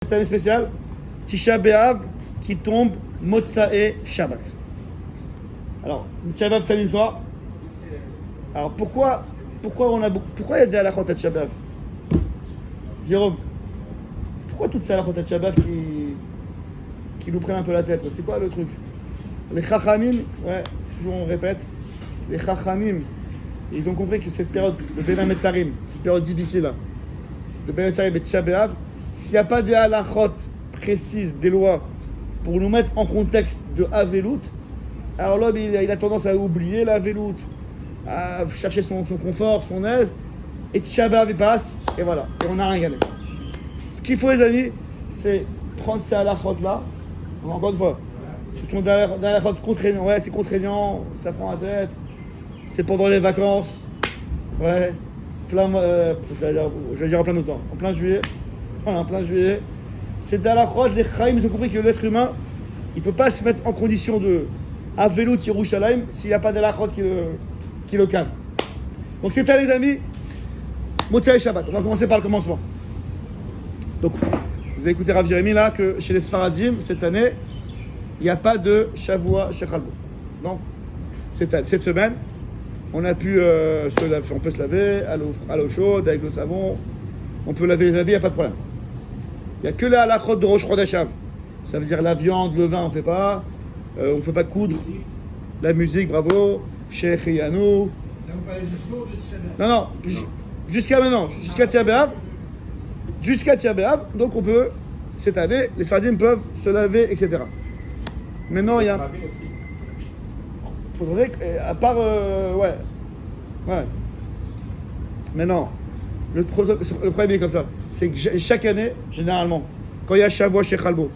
Cette année spéciale, Tisha B'Av qui tombe Motsae Shabbat. Alors, Tisha B'Av, c'est une soir. Alors, pourquoi il y a des halachot à Tisha B'Av? Jérôme, pourquoi toutes ces halachot à Tisha B'Av qui nous prennent un peu la tête? C'est quoi le truc? Les Chachamim, ouais, toujours on répète, les Chachamim, ils ont compris que cette période de Ben HaMetzarim, cette période difficile là, de Ben HaMetzarim et Tisha B'Av, s'il n'y a pas des halachot précises, des lois, pour nous mettre en contexte de Avelout, alors l'homme il a tendance à oublier la Avelout, à chercher son confort, son aise, et Tisha B'Av il passe, et voilà, et on n'a rien gagné. Ce qu'il faut les amis, c'est prendre ces halachot là, encore une fois, c'est ton dernière contraignant, ouais c'est contraignant, ça prend la tête, c'est pendant les vacances, ouais, je vais dire en plein d'autres temps, en plein juillet. Voilà, en plein juillet. C'est dans la croix, les Chaim, ils ont compris que l'être humain, il ne peut pas se mettre en condition de Avelout Yerushalayim s'il n'y a pas de la croix qui le calme. Donc c'est ça les amis, Motsae Shabbat. On va commencer par le commencement. Donc, vous avez écouté Rav Jérémy là, que chez les Sfaradim, cette année, il n'y a pas de Shavua Shechalbo. Donc, cette semaine, on a pu on peut se laver à l'eau chaude, avec le savon, on peut laver les habits, il n'y a pas de problème. Il n'y a que la halachot de Rosh Chodesh Av. Ça veut dire la viande, le vin, on ne fait pas. On ne fait pas coudre. La musique, bravo. Sheikh Yanou. Non, jusqu'à maintenant, jusqu'à Tisha B'Av. Jusqu'à Tisha B'Av, donc on peut, cette année, les Sfaradim peuvent se laver, etc. Maintenant, il y a. Faudrait, à part. Ouais. Maintenant, le problème est comme ça. C'est que chaque année, généralement, quand il y a Shavua Shechalbo,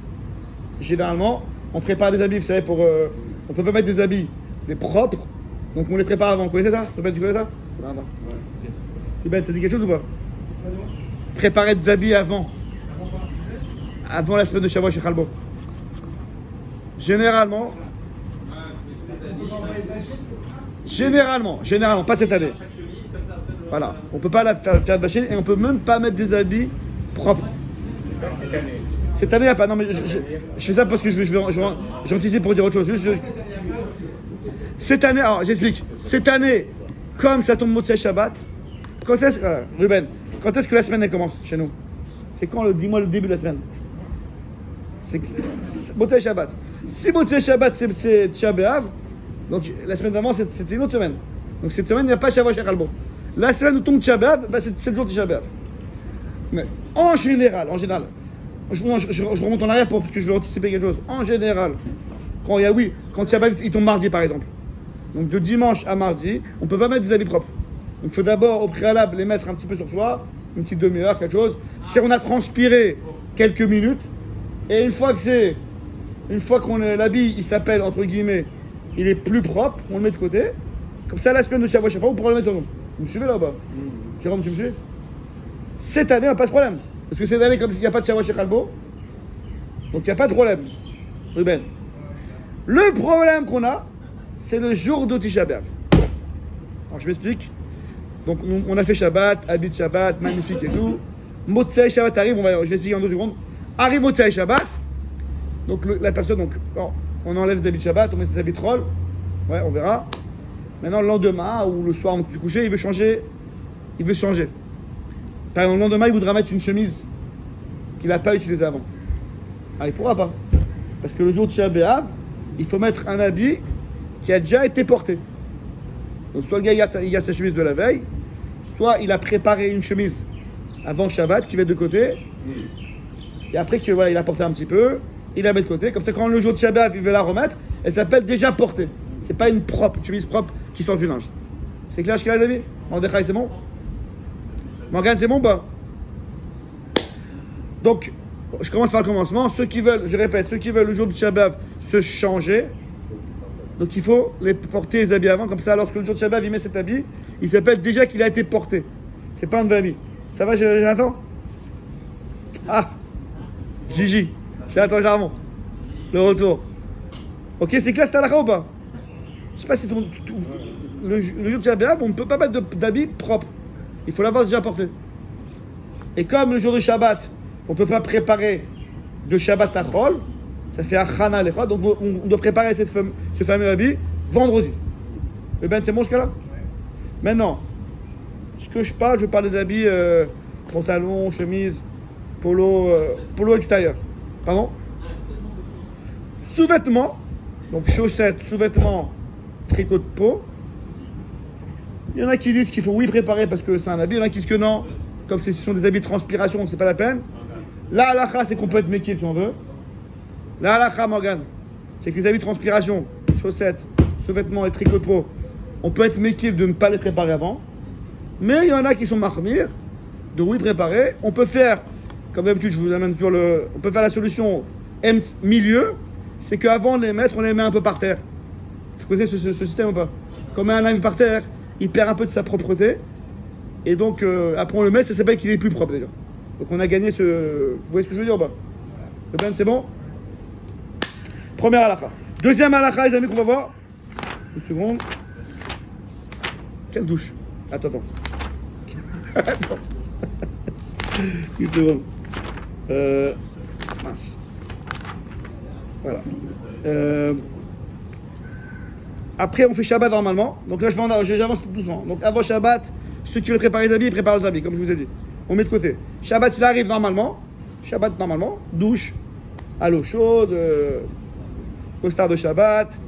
généralement, on prépare des habits, vous savez, on peut pas mettre des habits, des propres, donc on les prépare avant. Vous connaissez ça? Tu connais ça? Ben, ça dit quelque chose ou pas? Préparer des habits avant la semaine de Shavua Shechalbo. Généralement, pas cette année. Voilà, on peut pas faire de machine et on peut même pas mettre des habits propres. Cette année, il n'y a pas. Non, mais je fais ça parce que j'anticipe pour dire autre chose. Cette année, alors j'explique. Cette année, comme ça tombe Motsae Shabbat, Ruben, quand est-ce que la semaine elle commence chez nous? C'est quand dis-moi le début de la semaine? C'est Motsae Shabbat. Si Motsae Shabbat c'est Tisha B'Av, donc la semaine d'avant c'était une autre semaine. Donc cette semaine il n'y a pas Shavua Shechalbo. La semaine où tombe Tisha B'Av, c'est le jour de Tisha B'Av. Mais en général, je remonte en arrière parce que je veux anticiper quelque chose. En général, quand Tisha B'Av il tombe mardi par exemple. Donc de dimanche à mardi, on ne peut pas mettre des habits propres. Donc il faut d'abord au préalable les mettre un petit peu sur soi, une petite demi-heure, quelque chose. Si on a transpiré quelques minutes, et une fois qu'on l'habit, il s'appelle entre guillemets, il est plus propre, on le met de côté. Comme ça, la semaine de Shavua Shechalbo, on pourra le mettre sur nous. Vous me suivez là-bas? Jérôme, tu me suis? Cette année, on n'a pas de problème. Parce que cette année, comme il n'y a pas de Shavua Shechalbo, donc il n'y a pas de problème. Ruben. Le problème qu'on a, c'est le jour de Tisha B'Av. Alors je m'explique. Donc on a fait Shabbat, habit de Shabbat, magnifique et tout. Motsae Shabbat arrive, je vais expliquer en 2 secondes. Arrive Motsae Shabbat. Donc la personne, on enlève les habits de Shabbat, on met ses habits de roll. Ouais, on verra. Maintenant, le lendemain ou le soir du coucher, il veut changer. Par exemple, le lendemain, il voudra mettre une chemise qu'il n'a pas utilisée avant. Ah, il ne pourra pas. Parce que le jour de Tisha B'Av, il faut mettre un habit qui a déjà été porté. Donc, soit le gars, il a sa chemise de la veille, soit il a préparé une chemise avant Shabbat qui va être de côté. Et après que il a porté un petit peu, il la met de côté. Comme ça, quand le jour de Tisha B'Av, il veut la remettre, elle s'appelle déjà portée. C'est pas une chemise propre qui sort du linge. C'est clair, les amis? Mordechai, c'est bon? Morgane, c'est bon ou pas? Donc, je commence par le commencement. Ceux qui veulent le jour du Tisha B'Av se changer, donc il faut les porter les habits avant. Comme ça, lorsque le jour de Tisha B'Av, il met cet habit, il s'appelle déjà qu'il a été porté. C'est pas un nouvel habit. Ça va, Jonathan? Ah, Gigi. Jonathan Jarmon. Le retour. Ok, c'est clair, c'est à la ou pas? Je sais pas si le jour de Tisha B'Av, on ne peut pas mettre d'habits propres. Il faut l'avoir déjà porté. Et comme le jour de Shabbat, on ne peut pas préparer de Shabbat Tachol, ça fait Achana Lechol, donc on doit préparer ce fameux habit vendredi. Eh bien, c'est bon ce cas-là? Maintenant, ce que je parle des habits pantalon, chemise, polo extérieur. Pardon? Sous-vêtements, donc chaussettes, sous-vêtements, tricot de peau. Il y en a qui disent qu'il faut préparer parce que c'est un habit, il y en a qui disent que non, comme ce sont des habits de transpiration, donc c'est pas la peine. La halakha, c'est qu'on peut être méquille si on veut. La halakha, Morgan, c'est que les habits de transpiration, chaussettes, sous-vêtements et tricot de peau, on peut être méquille de ne pas les préparer avant. Mais il y en a qui sont marmir, de préparer. On peut faire, comme d'habitude, je vous amène toujours on peut faire la solution milieu, c'est qu'avant de les mettre, on les met un peu par terre. Vous connaissez ce système ou pas? Quand on met un habit par terre, il perd un peu de sa propreté. Et donc, après on le met, ça s'appelle qu'il est plus propre déjà. Donc on a gagné ce... Vous voyez ce que je veux dire ou pas? Ben, c'est bon? Première halakha. Deuxième halakha, les amis, qu'on va voir. Une seconde. Quelle douche? Attends. Attends. Une seconde. Mince. Voilà. Après, on fait Shabbat normalement. Donc là, j'avance doucement. Donc avant Shabbat, ceux qui veulent préparer les habits, ils préparent les habits, comme je vous ai dit. On met de côté. Shabbat, il arrive normalement. Shabbat, normalement. Douche, à l'eau chaude, costard de Shabbat,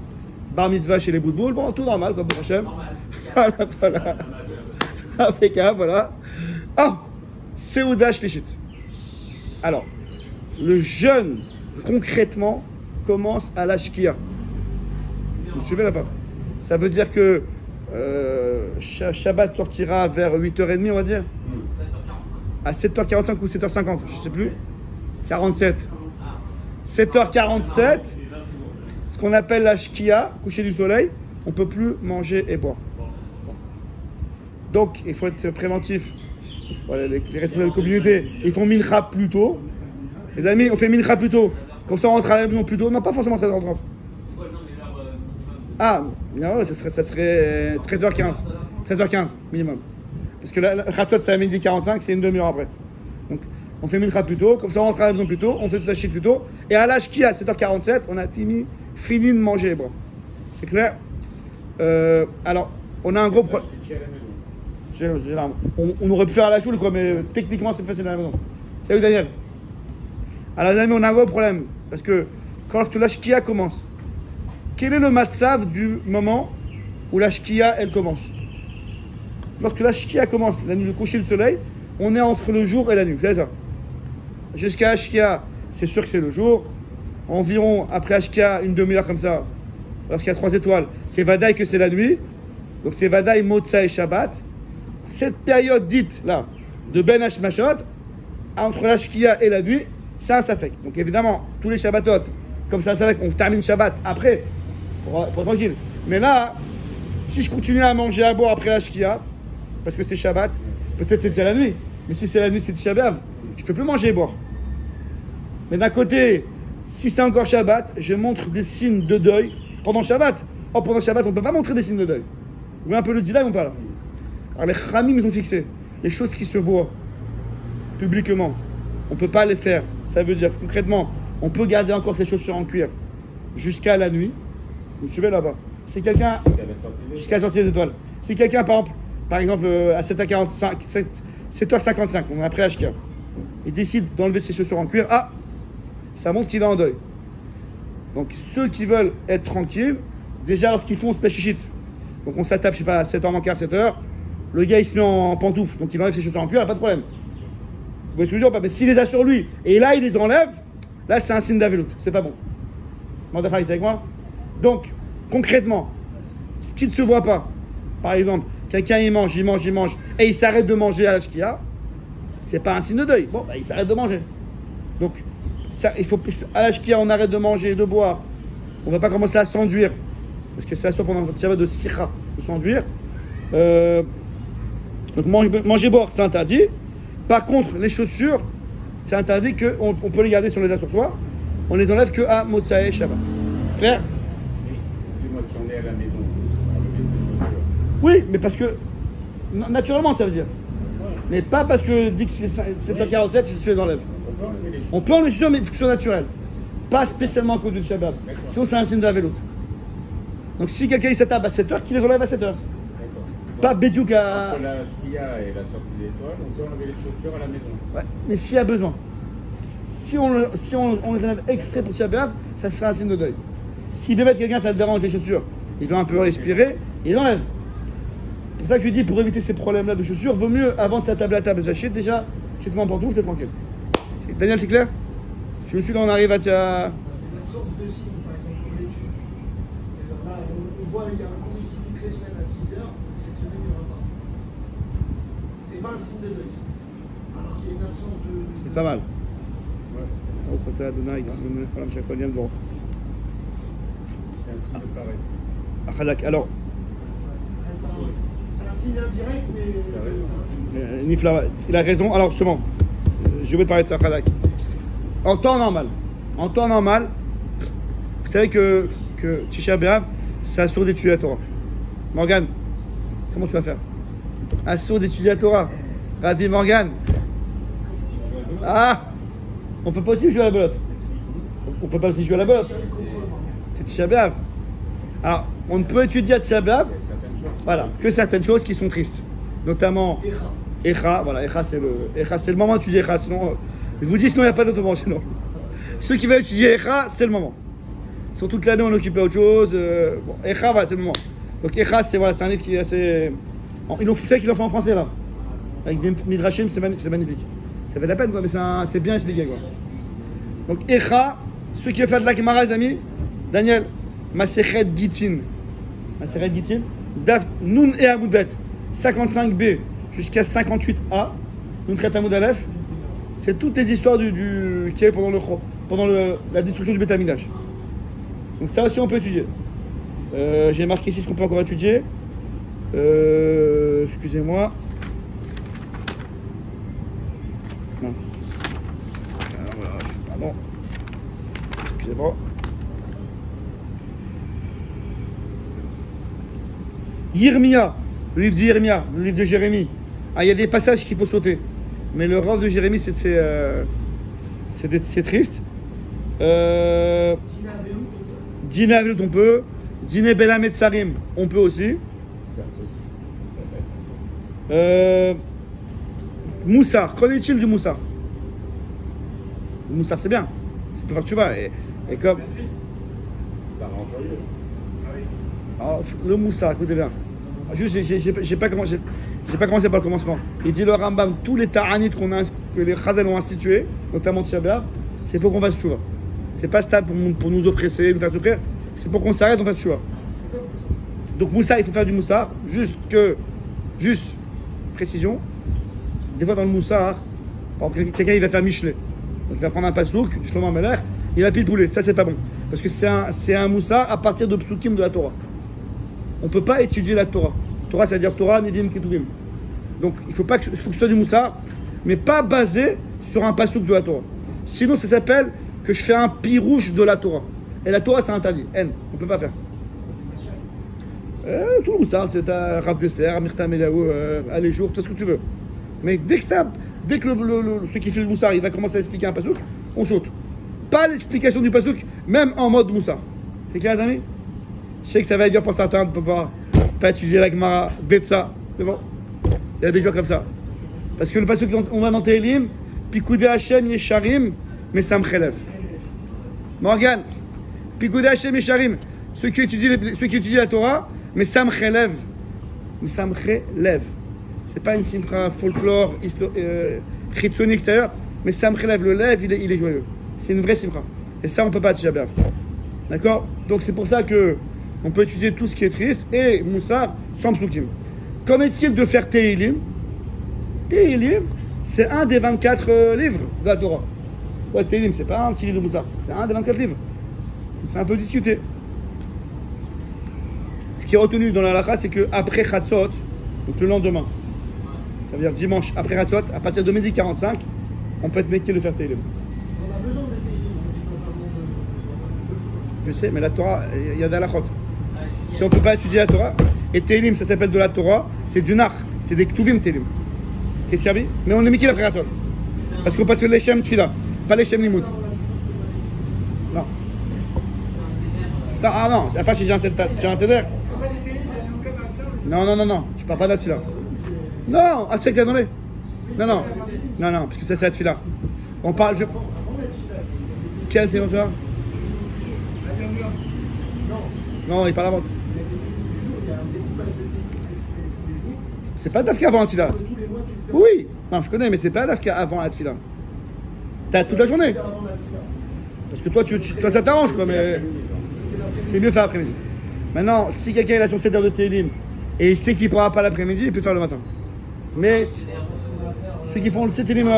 bar mitzvah chez les boudboules. Bon, tout normal, comme pour Hachem. Voilà. Impeccable, voilà. Ah, Seuda Shlichit. Alors, le jeûne, concrètement, commence à la Shkia. Vous me suivez là-bas? Ça veut dire que Shabbat sortira vers 8h30, on va dire. À 7h45 ou 7h50, je ne sais plus. 47. 7h47, ce qu'on appelle la Shkia, coucher du soleil, on ne peut plus manger et boire. Donc, il faut être préventif. Voilà, les responsables de communauté, ils font mincha plus tôt. Les amis, on fait mincha plus tôt. Comme ça, on rentre à la maison plus tôt. Non, pas forcément 13h30. Ah, non, ça serait 13h15. 13h15 minimum. Parce que la Khatot, c'est à midi 45, c'est une demi-heure après. Donc, on fait mincha plus tôt. Comme ça, on rentre à la maison plus tôt. On fait tout ça plus tôt. Et à l'âge qui à 7h47, on a fini de manger. Bon, c'est clair. Alors, on a un gros problème. On aurait pu faire à la choule, quoi, mais techniquement, c'est facile à la maison. Salut Daniel. Alors, les amis, on a un gros problème. Parce que quand la shkia commence, quel est le matzav du moment où la shkia, elle commence? Lorsque la shkia commence, la nuit, le coucher du soleil, on est entre le jour et la nuit. Vous savez ça? Jusqu'à la shkia, c'est sûr que c'est le jour. Environ, après la shkia, une demi-heure comme ça, lorsqu'il y a 3 étoiles, c'est vadaï que c'est la nuit. Donc, c'est vadaï, motza et shabbat. Cette période dite là de Ben Hashmashot, entre la Shkia et la nuit, c'est un Safek. Donc évidemment, tous les Shabbatot, comme c'est un Safek, on termine Shabbat après, pour être tranquille. Mais là, si je continue à manger, à boire après la Shkia, parce que c'est Shabbat, peut-être c'est déjà la nuit. Mais si c'est la nuit, c'est Shabbat, je ne peux plus manger et boire. Mais d'un côté, si c'est encore Shabbat, je montre des signes de deuil pendant Shabbat. Oh, pendant Shabbat, on ne peut pas montrer des signes de deuil. Vous voyez un peu le dilemme ou pas là? Alors les Khamim, ils ont fixé les choses qui se voient publiquement. On ne peut pas les faire. Ça veut dire concrètement, on peut garder encore ces chaussures en cuir jusqu'à la nuit. Vous me suivez là-bas? Si quelqu'un, jusqu'à la sortie des étoiles. Si quelqu'un, par exemple, à 7h45, 7h55, on est après Ashkia, il décide d'enlever ses chaussures en cuir, ça montre qu'il est en deuil. Donc ceux qui veulent être tranquilles, déjà lorsqu'ils font ce chichit, donc on s'attape, je sais pas, à 7h15, 7h, le gars il se met en pantoufle, donc il enlève ses chaussures en cuir, pas de problème. Vous voyez ce que je veux dire? Mais s'il les a sur lui, et là il les enlève, là c'est un signe d'avelout, c'est pas bon. Mordechai, t'es avec moi? Donc, concrètement, ce qui ne se voit pas, par exemple, quelqu'un il mange, et il s'arrête de manger à l'ashkia, c'est pas un signe de deuil. Bon, il s'arrête de manger. Donc, ça, il faut, à l'ashkia, on arrête de manger et de boire. On va pas commencer à s'enduire, parce que c'est la sorte pendant votre Shabbat de sikha, de s'enduire. Donc manger boire c'est interdit. Par contre les chaussures c'est interdit qu'on peut les garder si on les a sur soi. On les enlève que à Motsae Shabbat. Clair? Excusez-moi, si on est à la maison, on enlever ses chaussures. Oui, mais parce que naturellement ça veut dire. Mais pas parce que dit que c'est 7h47 je les enlève. On On peut enlever les chaussures, mais il faut que ce soit naturel. Pas spécialement à cause du Shabbat. Sinon, c'est un signe de la véloute. Donc, si quelqu'un il s'attaque à 7h, qu'il les enlève à 7h. Pas bédiouk à. Entre la Shkia et la sortie d'étoile, on peut enlever les chaussures à la maison. Ouais, mais s'il y a besoin. Si on les enlève exprès pour Shabbat, ça sera un signe de deuil. Si bébé quelqu'un ça le dérange les chaussures, il doit un peu respirer, il enlève. C'est pour ça que je dis, pour éviter ces problèmes-là de chaussures, vaut mieux avant de s'attabler à table, j'achète déjà, tu te mets en pantoufle, t'es tranquille. Daniel, c'est clair? Je me suis là, on arrive à l'absence de signes, par exemple, pour l'étude. C'est-à-dire là, on voit, il y a un cours ici toutes les semaines à 6h, cette semaine, il n'y aura pas. C'est pas un signe de deuil. Alors qu'il y a une absence de. C'est pas mal. Oh, côté Adonai, chaque lien devant. C'est un signe de paresse. Akhalak, alors. C'est un signe indirect, mais c'est un signe. Nifla, il a raison. Alors, justement, je vais te parler de ça, Akhalak. En temps normal, vous savez que Tisha B'Av, c'est assourd d'étudier la Torah. Morgane, comment tu vas faire? Assourd d'étudier la Torah. Rabbi Morgane. Ah, on peut pas aussi jouer à la belote. On peut pas aussi jouer à la belote. C'est Tisha B'Av. Alors, on ne peut étudier à Tisha B'Av, voilà, que certaines choses qui sont tristes. Notamment Echa. Voilà, Echa c'est le moment d'étudier Echa. Sinon, je vous dis, sinon il n'y a pas d'autre moment. Sinon, ceux qui veulent étudier Echa, c'est le moment. Sur toute l'année, on est occupé à autre chose. Bon, Echa, voilà, c'est le moment. Donc Echa, c'est un livre qui est assez. Vous savez qu'ils l'ont fait en français là, avec des Midrashim, c'est magnifique. Ça fait de la peine, quoi, mais c'est bien expliqué, quoi. Donc Echa, ceux qui veulent faire de la Gemara, les amis, Daniel, Masechet Gitin, Daf Nun et Amoudbet, 55b jusqu'à 58a, Nun Chet Amoud Aleph, c'est toutes les histoires qu'il y a eu pendant la destruction du Beth Amikdash. Donc ça aussi on peut étudier. J'ai marqué ici ce qu'on peut encore étudier. Excusez-moi. Mince. Alors, voilà, pardon. Excusez-moi. Yirmia, le livre de Yirmia, le livre de Jérémie. Ah, il y a des passages qu'il faut sauter. Mais le rôle de Jérémie, c'est triste. Dîner Avelout, on peut. Dîner Bela Metzarim, on peut aussi. Moussar, qu'en est-il du Moussar? Le Moussar, c'est bien. C'est pour faire que tu vas. Et comme. Ça rend joyeux. Ah, le Moussar, écoutez bien. Juste, j'ai pas commencé par le commencement. Il dit le Rambam, tous les ta'anit que les Chazal ont institués, notamment Tisha B'Av, c'est pour qu'on fasse tchouva. C'est pas stable pour nous oppresser, nous faire souffrir. C'est pour qu'on s'arrête, on fasse tchouva. Donc Moussar, il faut faire du Moussar. Juste, précision. Des fois dans le Moussar, par exemple, quelqu'un il va faire Michelet. Donc il va prendre un pasouk, Shlomo Amelech, il va pitbouler. Ça c'est pas bon. Parce que c'est un Moussar à partir de psukim de la Torah. On ne peut pas étudier la Torah. Torah, c'est-à-dire Torah, Nidim, Ketuvim. Donc, il faut que ce soit du Moussar, mais pas basé sur un pasouk de la Torah. Sinon, ça s'appelle que je fais un pirouche de la Torah. Et la Torah, c'est interdit. N. On ne peut pas faire. Tout le Moussar, tu as Rav Dessert, Mirta Melaou, Allez Jour, tout ce que tu veux. Mais dès que celui qui fait le Moussar, il va commencer à expliquer un pasouk, on saute. Pas l'explication du pasouk, même en mode Moussar. C'est clair, les amis? Je sais que ça va être dur pour certains de ne pas étudier la Gemara, Betsa, c'est bon. Il y a des gens comme ça. Parce que le passage qu'on va dans Tehillim, Pikoudé Hashem Yesharim, mais ça me relève. Morgane, Pikoudé Hashem Yesharim, ceux qui étudient la Torah, mais ça me relève. Mais ça me relève. C'est pas une simcha folklore, chitsoni extérieur, mais ça me relève. Le lève, il est joyeux. C'est une vraie simcha. Et ça, on ne peut pas Tisha B'Av. D'accord? Donc c'est pour ça que on peut étudier tout ce qui est triste et Moussar sans psukim. Qu'en est-il de faire Tehillim? Tehillim, c'est un des 24 livres de la Torah. Ouais, Tehillim, c'est pas un petit livre de Moussar, c'est un des 24 livres. C'est un peu discuté. Ce qui est retenu dans la halakha, c'est qu'après Chatzot, donc le lendemain, ça veut dire dimanche après Chatzot, à partir de midi 45, on peut être métier de faire Tehillim. On a besoin de Tehillim, on vit dans un monde. Je sais, mais la Torah, il y a de la halachot. Si on ne peut pas étudier la Torah, et Tehillim, ça s'appelle de la Torah, c'est du Nach, c'est des Ktuvim Tehillim. Qu'est-ce qu'il y a? Mais on est mis après Chatzot. Parce que les Shem Tfila. pas les Shem Limoud. Non. Non, ah non, c'est pas si j'ai un seder. Non, je parle pas de la tefila. Non, ah, tu sais que tu as donné. Non, parce que ça c'est la tefila. On parle. Quel c'est ça? Non, il parle avant. C'est pas Dafka avant la tefila. Oui, non, je connais, mais c'est pas Dafka avant la tefila. T'as toute la journée. Parce que toi, ça t'arrange, quoi, mais c'est mieux faire l'après-midi. Maintenant, si quelqu'un a son seder de Télim et il sait qu'il ne pourra pas l'après-midi, il peut faire le matin. Mais ceux qui font le Télim,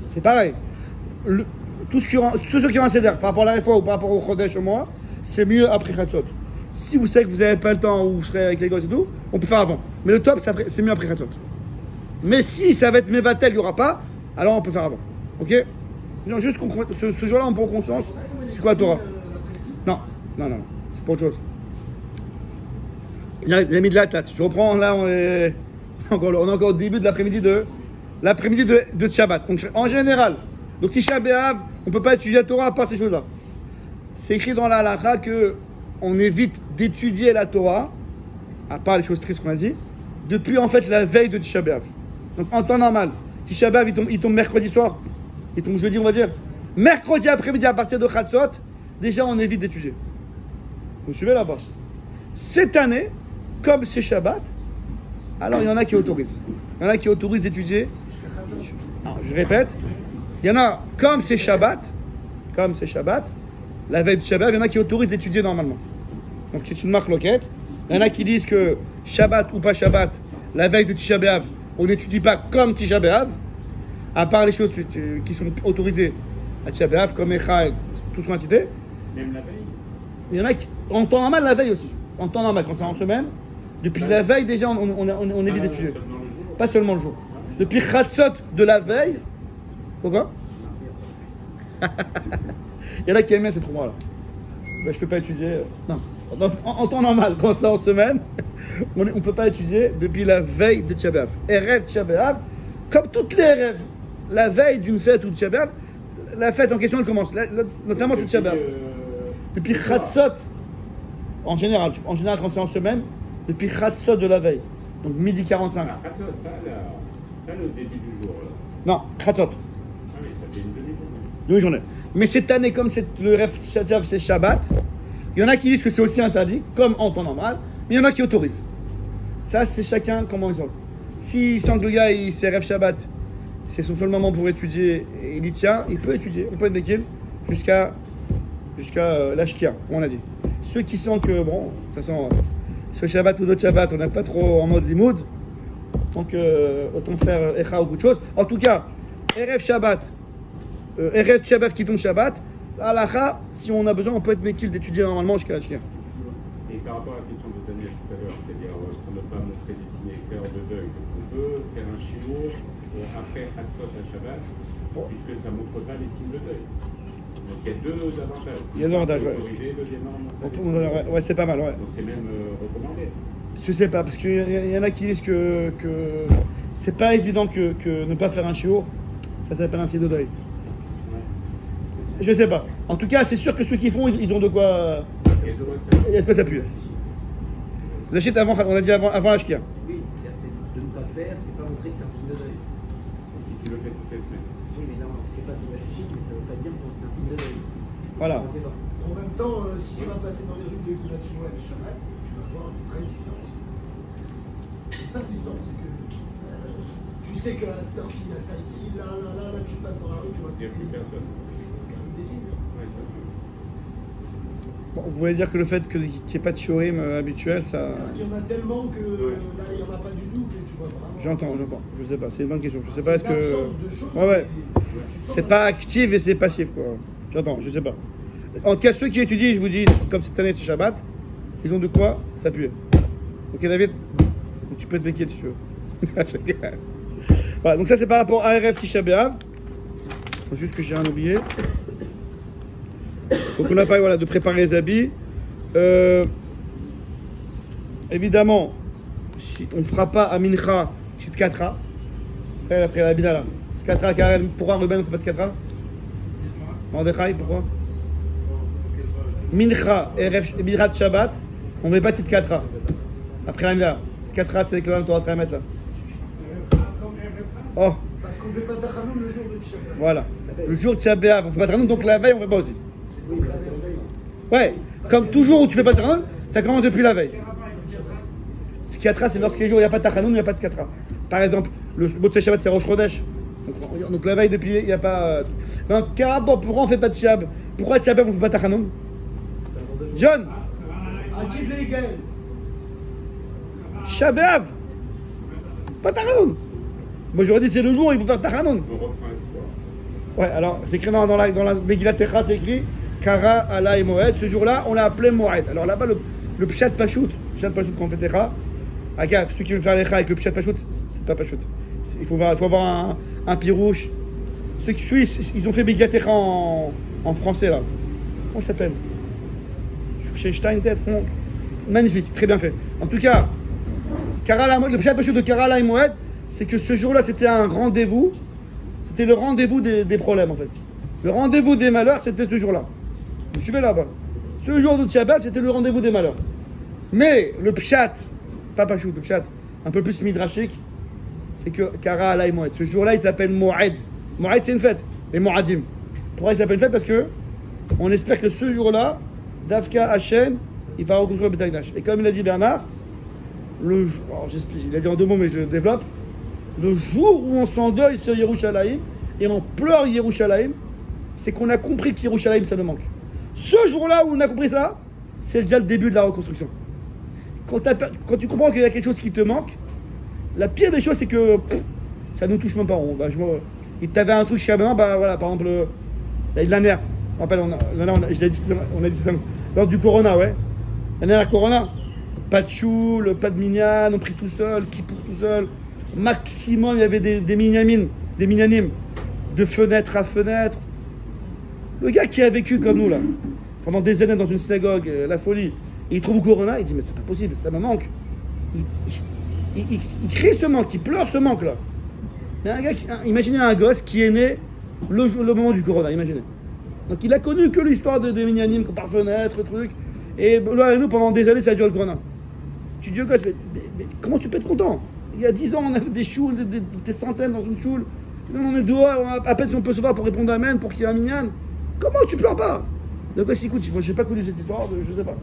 c'est pareil. Tous ceux qui ont un seder par rapport à la réfoua ou par rapport au Chodesh au mois, c'est mieux après Chatzot. Si vous savez que vous n'avez pas le temps ou vous serez avec les gosses et tout, on peut faire avant. Mais le top, c'est mieux après Chatzot. Mais si ça va être Mevatel, il n'y aura pas, alors on peut faire avant. Ok? Non, juste ce jour-là, on prend conscience. C'est quoi la Torah? Non, c'est pas autre chose. Il a mis de la tête. Je reprends, là, on est encore au début de l'après-midi de Shabbat. Donc, en général, donc Tisha B'Av, on ne peut pas étudier la Torah à part ces choses-là. C'est écrit dans la halakha qu'on évite d'étudier la Torah, à part les choses tristes qu'on a dit, depuis en fait la veille de Tisha B'Av. Donc en temps normal, Tisha B'Av il tombe mercredi soir, il tombe jeudi on va dire. Mercredi après-midi à partir de Chatzot, déjà on évite d'étudier. Vous suivez là-bas? Cette année, comme c'est Shabbat, alors il y en a qui autorisent. Il y en a qui autorisent d'étudier. Non, je répète, il y en a, comme c'est Shabbat, la veille du Shabbat, il y en a qui autorisent d'étudier normalement. Donc c'est une marque loquette. Il y en a qui disent que Shabbat ou pas Shabbat, la veille de Tisha B'Av, on n'étudie pas comme Tisha B'Av, à part les choses qui sont autorisées à Tisha B'Av, comme Echa et tout ce qu'on a cité. Même la veille. Il y en a qui, en temps normal, la veille aussi. En temps normal, quand c'est en semaine, depuis la veille déjà, on évite d'étudier. Pas seulement le jour. Depuis Chatzot de la veille. Pourquoi? Il y en a qui aiment bien ces 3 mois-là. Ben, je peux pas étudier. Non. En temps normal, quand c'est en semaine, on ne peut pas étudier depuis la veille de Tisha B'Av. Erev Tisha B'Av, comme toutes les rêves, la veille d'une fête ou de Tisha B'Av, la fête en question elle commence, notamment sur Tisha B'Av. Depuis Chatzot, en général quand c'est en semaine, depuis Chatzot de la veille, donc midi 45. Ah, Chatzot, pas le début du jour. Là. Non, Chatzot. Ah oui, ça fait une demi-journée. Demi-journée. Mais cette année, comme le rêve c'est Shabbat, il y en a qui disent que c'est aussi interdit, comme en temps normal, mais il y en a qui autorisent. Ça, c'est chacun comment ils sont. S'il sent que le gars, c'est rêve Shabbat, c'est son seul moment pour étudier, et il y tient, il peut étudier, on peut être béquille jusqu'à l'ashkia, comme on a dit. Ceux qui sentent que, bon, de toute façon, ce Shabbat ou d'autres Shabbat, on n'est pas trop en mode limoud, donc autant faire Echa ou beaucoup de choses. En tout cas, Erev Shabbat, Erev Shabbat qui tombe Shabbat, Halakha, si on a besoin, on peut être méquille d'étudier normalement jusqu'à la Shkia. Et par rapport à la question de Daniel tout à l'heure, c'est-à-dire pour ne pas montrer des signes extérieurs de deuil, on peut faire un shiur après Chatzot à Shabbat, puisque ça ne montre pas les signes de deuil. Donc il y a 2 avantages. Il y a 2 avantages, ouais. Ouais, c'est pas mal, ouais. Donc c'est même recommandé. Je sais pas, parce qu'il y en a qui disent que c'est pas évident que ne pas faire un shiur, ça s'appelle un signe de deuil. Je sais pas. En tout cas, c'est sûr que ceux qui font, ils ont de quoi. Il y a de quoi s'appuyer. Vous achetez avant, on a dit avant l'ashkia. Oui, c'est de ne pas faire, c'est pas montrer que c'est un signe de deuil. Et si tu le fais toutes les semaines. Oui, mais là on ne fait pas c'est chic, mais ça veut pas dire que c'est un signe de deuil. Voilà. En même temps, si tu vas passer dans les rues de Kiryat Shmuel le Shabbat, tu vas voir une vraie différence. C'est simple l'histoire, c'est que tu sais qu'à cette heure-ci, il y a ça ici, là, tu passes dans la rue, tu vois. Il n'y a plus personne. Bon, vous voulez dire que le fait qu'il n'y ait pas de shurim habituel, ça. Il y en a tellement que là, il n'y en a pas du tout, que tu vois vraiment. J'entends. Je sais pas, c'est une bonne question. Je sais pas, est-ce que. Ouais. C'est pas actif et c'est passif, quoi. J'entends, je sais pas. En tout cas, ceux qui étudient, je vous dis, comme cette année c'est Shabbat, ils ont de quoi s'appuyer. Ok, David? Tu peux te béquer si tu veux. Voilà, donc ça c'est par rapport à RF Tisha B'Av. Juste que j'ai rien oublié. Donc on a parlé de préparer les habits. Évidemment, si on ne fera pas à Mincha Sitkatra, Après la bina là. Skatra, Karel, pourquoi Ruben on fait pas de Skatra? Mordechai, pourquoi? Mincha, Erev, Mirat Shabbat, on ne met pas de Skatra. Après la bina. Skatra, c'est que là, on doit mettre là. Oh. Parce qu'on ne fait pas Tachanoun le jour de Tisha B'Av. Voilà. Le jour de Tisha B'Av, on ne fait pas Tachanoun, donc la veille, on ne fait pas aussi. Ouais, comme toujours où tu ne fais pas Tachanoun, ça commence depuis la veille. Skatra, c'est lorsque les jours où il n'y a pas de Tachanoun, il n'y a pas de Skatra. Par exemple, le Motzei Shabbat, c'est Rosh Chodesh. Donc la veille, depuis, il n'y a pas. Donc, pourquoi on ne fait pas de Tisha B'Av? Pourquoi Tisha B'Av, on ne fait pas Tachanoun? John, Ativ Legel. Tisha B'Av, pas Tachanoun. Moi j'aurais dit c'est le jour où il faut faire Tachanoun. On reprend espoir. Ouais, alors c'est écrit dans la Megillat Techa, c'est écrit Kara Alay Moed. Ce jour-là, on l'a appelé Moed. Alors là-bas, le Pshat Pachout qu'on fait Techa, regarde, ceux qui veulent faire l'Echa avec le Pshat Pachout, c'est pas Pachout. Il faut avoir un pirouche. Ceux qui suivent, ils ont fait Megillat Techa en français là. Comment ça s'appelle? Chez Stein tête. Magnifique, très bien fait. En tout cas, le Pshat Pachout de Kara Alay Moed, c'est que ce jour-là, c'était un rendez-vous. C'était le rendez-vous des problèmes, en fait. Le rendez-vous des malheurs, c'était ce jour-là. Vous suivez là-bas. Ce jour de Tisha B'Av, c'était le rendez-vous des malheurs. Mais le pshat, pas pachout, le pshat, un peu plus midrashique, c'est que Kara Alay Moed. Ce jour-là, il s'appelle Moed. Moed, c'est une fête. Les Moadim. Pourquoi il s'appelle une fête? Parce que on espère que ce jour-là, Davka Hashem, il va reconstruire le Beit Hamikdash. Et comme il a dit Bernard, j'explique, il a dit en deux mots, mais je le développe. Le jour où on s'endeuille sur Yerushalayim et on pleure Yerushalayim, c'est qu'on a compris que Yerushalayim, ça nous manque. Ce jour-là où on a compris ça, c'est déjà le début de la reconstruction. Quand tu comprends qu'il y a quelque chose qui te manque, la pire des choses, c'est que ça nous touche même pas. Il t'avait un truc chez Abénan, voilà, par exemple, l'année dernière, je me rappelle, on a dit lors du Corona, ouais. L'année dernière, Corona, pas de choule, pas de minyan, on prie tout seul, kippour tout seul. Maximum, il y avait des minyanim, de fenêtre à fenêtre. Le gars qui a vécu comme nous, là, pendant des années dans une synagogue, la folie, et il trouve au Corona, il dit, mais c'est pas possible, ça me manque. Il crie ce manque, il pleure ce manque, là. Mais un gars, imaginez un gosse qui est né le moment du Corona, imaginez. Donc il a connu que l'histoire des minyanim par fenêtre, truc. Et là, nous, pendant des années, ça a duré le Corona. Tu dis au gosse, mais comment tu peux être content? Il y a 10 ans, on avait des choules, des centaines dans une choule. Là, on est dehors, à peine si on peut se voir pour répondre Amen, pour qu'il y ait un minyan. Comment tu pleures pas? Donc, écoute, je n'ai pas connu cette histoire, je ne sais pas.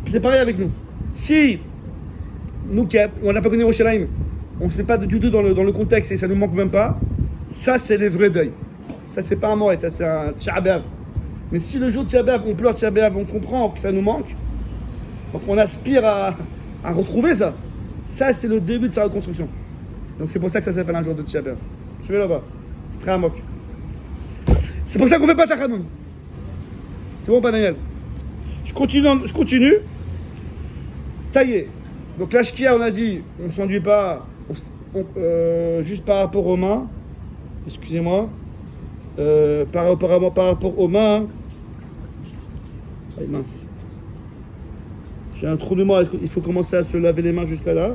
C'est pareil avec nous. Si nous, on n'a pas connu Yerushalayim, on ne se met pas du tout dans le contexte et ça ne nous manque même pas, ça, c'est les vrais deuils. Ça, c'est pas un moed, ça, c'est un Tisha B'Av. Mais si le jour de Tisha B'Av, on pleure Tisha B'Av, on comprend que ça nous manque, donc on aspire à retrouver ça. Ça, c'est le début de sa reconstruction. Donc c'est pour ça que ça s'appelle un jour de Tisha B'Av. Tu veux là-bas? C'est très amok. C'est pour ça qu'on ne fait pas Tachanoun. C'est bon, pas Daniel? Je continue. Ça y est. Donc l'Ashkia, on a dit, on ne s'enduit pas, juste par rapport aux mains. Excusez-moi. Par rapport aux mains. Allez, mince. J'ai un trou de mémoire, il faut commencer à se laver les mains jusqu'à là.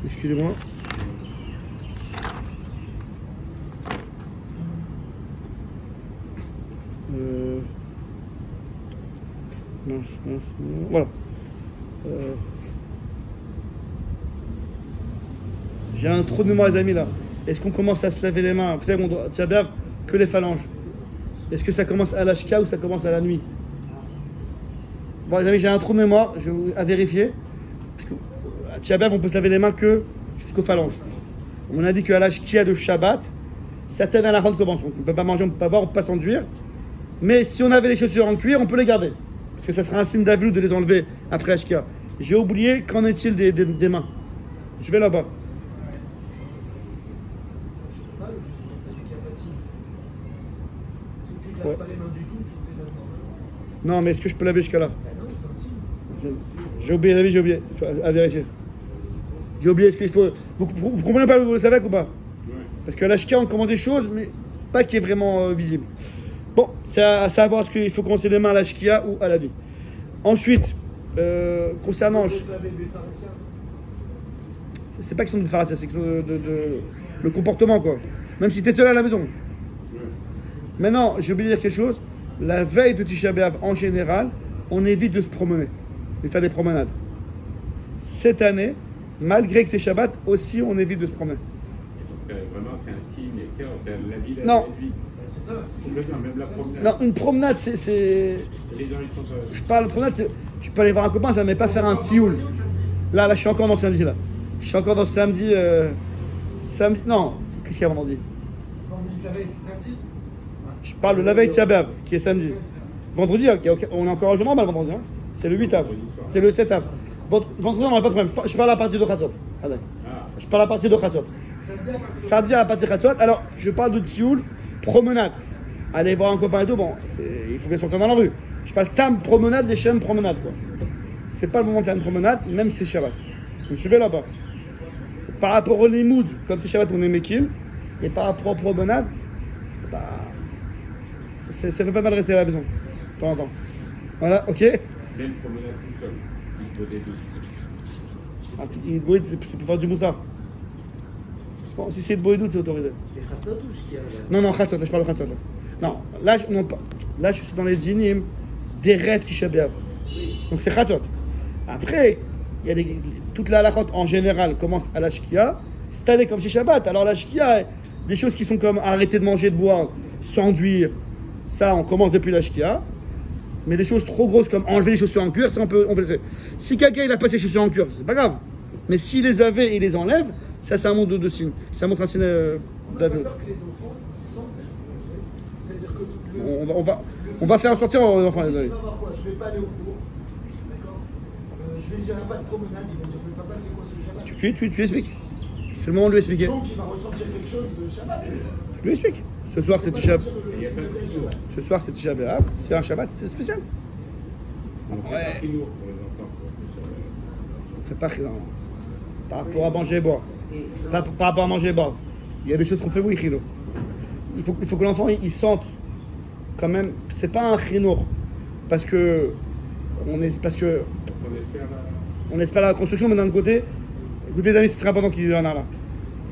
Excusez-moi. Mince. Voilà. J'ai un trou de mémoire, les amis, là. Est-ce qu'on commence à se laver les mains? Vous savez, on doit Tisha B'Av que les phalanges. Est-ce que ça commence à l'ashka ou ça commence à la nuit? Bon, les amis, j'ai un trou de mémoire, à vérifier. Parce que à Tisha B'Av, on peut se laver les mains que jusqu'aux phalanges. On a dit qu'à l'ashkia de Shabbat, certaines halachot commencent. On ne peut pas manger, on ne peut pas boire, on ne peut pas s'enduire. Mais si on avait les chaussures en cuir, on peut les garder. Parce que ça sera un signe d'avilou de les enlever après l'ashkia. J'ai oublié, qu'en est-il des mains? Je vais là-bas. Ouais. Pas les mains du tout, tu fais la main. Non, mais est-ce que je peux laver jusqu'à là? Non, c'est un signe. J'ai oublié, David, j'ai oublié. À vérifier. J'ai oublié, est-ce qu'il faut. Vous comprenez pas le savek ou pas? Parce qu'à l'ashka, on commence des choses, mais pas qui est vraiment visible. Bon, c'est à savoir qu'il faut commencer les mains à l'ashkia ou à la vie. Ensuite, concernant. C'est pas question de faire ça, c'est le comportement, quoi. Même si t'es seul à la maison. Maintenant, j'ai oublié de dire quelque chose. La veille de Tisha B'Av, en général, on évite de se promener, de faire des promenades. Cette année, malgré que c'est Shabbat, aussi on évite de se promener. Donc, vraiment, c'est un signe extérieur, c'est la ville, elle Non. est vide. C'est ça. C'est complètement, même la promenade. Non, une promenade, c'est... Les gens, ils sont pas... Je parle de promenade, je peux aller voir un copain, ça ne met pas faire un tioul. Là, je suis encore dans le samedi, là. Je suis encore dans le samedi... samedi... Non, qu'est-ce qu'il y a vendredi? Vendredi de la veille, c'est samedi. Je parle de la veille de Tisha B'Av, qui est samedi. Vendredi, on est encore un jour normal vendredi. Hein. C'est le 8 av. C'est le 7 av. Vendredi, on n'aura pas de problème. Je parle à partir de Khatzot. Je parle à partir de Khatzot. Samedi à partir de Khatzot. Alors, je parle de Tsioul, promenade. Aller voir un copain et tout, bon, il faut bien sortir dans la rue. Je passe tam promenade, des chemins promenade, quoi. C'est pas le moment de faire une promenade, même si c'est Shabbat. Vous me suivez là-bas. Par rapport au limoud, comme c'est Shabbat, on est Mekil. Et par rapport aux promenades, bah, ça fait pas mal rester à la maison. De temps en temps. Voilà, ok. Même promenade tout seul, il faut des doutes. Oui, c'est pour faire du moussa. Bon, si c'est de boire et doute, c'est autorisé. C'est Khatzot ou Shkia? Non, Khatzot, là, je parle de Khatzot. Non, là, je suis dans les dînim des rêves Tisha B'Av. Donc c'est Khatzot. Après, il y a toute la halachot en général commence à la Shkia. Cette année, comme chez Shabbat, alors la Shkia, des choses qui sont comme arrêter de manger, de boire, s'enduire, ça, on commence depuis la Shkia. Mais des choses trop grosses comme enlever les chaussures en cuir, ça on peut le faire. Si quelqu'un il a pas ses chaussures en cuir, c'est pas grave. Mais s'il les avait et il les enlève, ça c'est un monde de signes. Ça montre un signe On a d'aveu. peur que les enfants sentent. C'est-à-dire que On va faire sortir aux enfants. Il va voir quoi? Je vais pas aller au cours. D'accord. Je vais lui dire, il n'y a pas de promenade. Il va dire, mais papa, c'est quoi ce Shabbat? Tu expliques. C'est le moment de lui expliquer. Donc il va ressentir quelque chose de Shabbat. Tu lui expliques. Ce soir c'est Tisha B'Av. Il n'y a pas de chinois. Ce soir c'est Tisha B'Av. C'est un Shabbat, c'est spécial. On fait pas chinois pour les enfants. On fait pas rien. Par rapport à manger et boire. Par rapport à manger et boire. Il y a des choses qu'on fait, oui, chino. Il faut que l'enfant il sente quand même. C'est pas un chino. Parce que on espère la construction, mais d'un autre côté, écoutez les amis, c'est très important qu'il y en a là.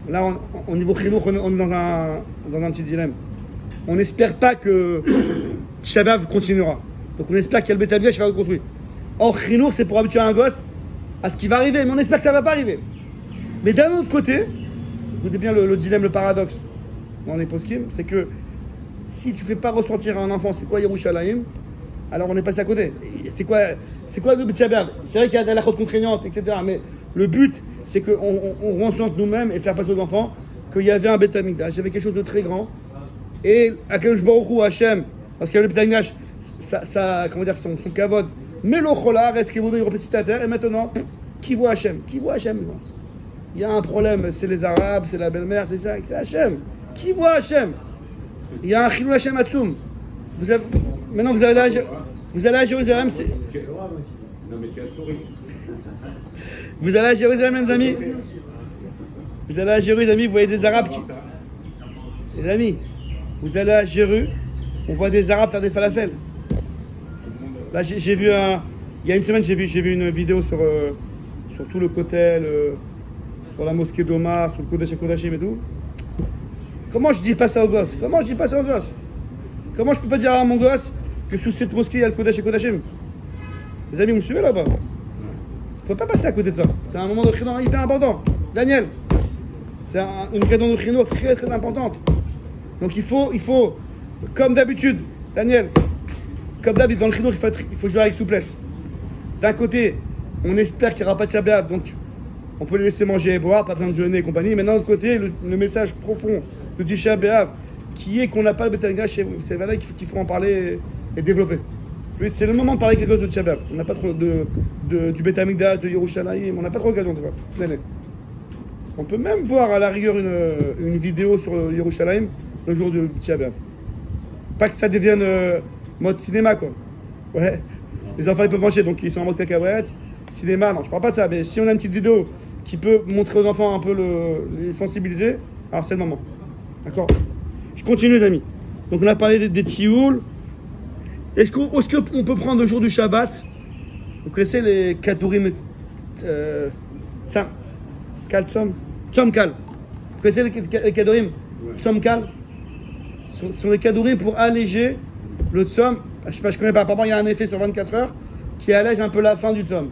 Là, au niveau chino, on est dans un petit dilemme. On n'espère pas que Tisha B'Av continuera. Donc on espère qu'il y a le Beit Hamikdash qui va être construit. Or, chino, c'est pour habituer un gosse à ce qui va arriver, mais on espère que ça ne va pas arriver. Mais d'un autre côté, écoutez bien le dilemme, le paradoxe dans les poskim, c'est que si tu ne fais pas ressentir à un enfant c'est quoi Yerushalayim, alors on est passé à côté. C'est quoi le Tisha B'Av? C'est vrai qu'il y a des halachot contraignantes, etc. Mais le but, c'est qu'on ressente nous-mêmes et faire passer aux enfants qu'il y avait un Beit Hamikdash, il y avait quelque chose de très grand. Et Akadosh Baruch Hu, Hachem, parce qu'il y avait le Beit Hamikdash, comment dire, son kavod, mais l'ochola reste qu'il voudrait repasser à terre. Et maintenant, qui voit Hachem? Qui voit Hachem? Il y a un problème, c'est les Arabes, c'est la belle-mère, c'est ça, c'est Hachem. Qui voit Hachem? Il y a un Chilul Hachem Atzum. Maintenant, vous allez à Jérusalem. Non, mais tu as souri. Vous allez à Jérusalem, les amis. Vous allez à Jérusalem, vous voyez des Arabes qui. Les amis, vous allez à Jérusalem, on voit des Arabes faire des falafels. Là, j'ai vu il y a une semaine, j'ai vu une vidéo sur tout le Kotel, sur la mosquée d'Omar, sur le Kodesh HaKodashim et tout. Comment je dis pas ça aux gosses? Comment je peux pas dire à mon gosse que sous cette mosquée il y a le Kodesh HaKodashim? Les amis, vous me suivez là-bas? On peut pas passer à côté de ça. C'est un moment de chino hyper important. Daniel, c'est une raison de chino très très importante. Donc il faut, comme d'habitude, Daniel, comme d'habitude dans le chino, il faut jouer avec souplesse. D'un côté, on espère qu'il n'y aura pas de Tisha B'Av, donc on peut les laisser manger et boire, pas besoin de jeûner et compagnie. Mais d'un autre côté, le message profond de Tisha B'Av, qui est qu'on n'a pas le Beit Hamikdash, c'est vrai qu'il faut en parler et développer. C'est le moment de parler quelque chose de Tisha B'Av. On n'a pas trop du Beit Hamikdash, de Yerushalayim, on n'a pas trop l'occasion de voir cette année. On peut même voir à la rigueur une vidéo sur Yerushalayim le jour de Tisha B'Av. Pas que ça devienne mode cinéma, quoi. Ouais. Les enfants ils peuvent manger, donc ils sont en mode cacahuète. Cinéma, non, je parle pas de ça, mais si on a une petite vidéo qui peut montrer aux enfants un peu les sensibiliser, alors c'est le moment. D'accord? Je continue, les amis. Donc on a parlé des tioul. Est-ce qu'on peut prendre le jour du Shabbat? Vous connaissez les Kadurim Kal Tzom. Tzom Kal. Vous connaissez les Kadorim? Tzom Kal. Ce sont les Kadorim pour alléger le Tzom. Je sais pas, je connais pas. Apparemment, il y a un effet sur 24 heures qui allège un peu la fin du Tzom.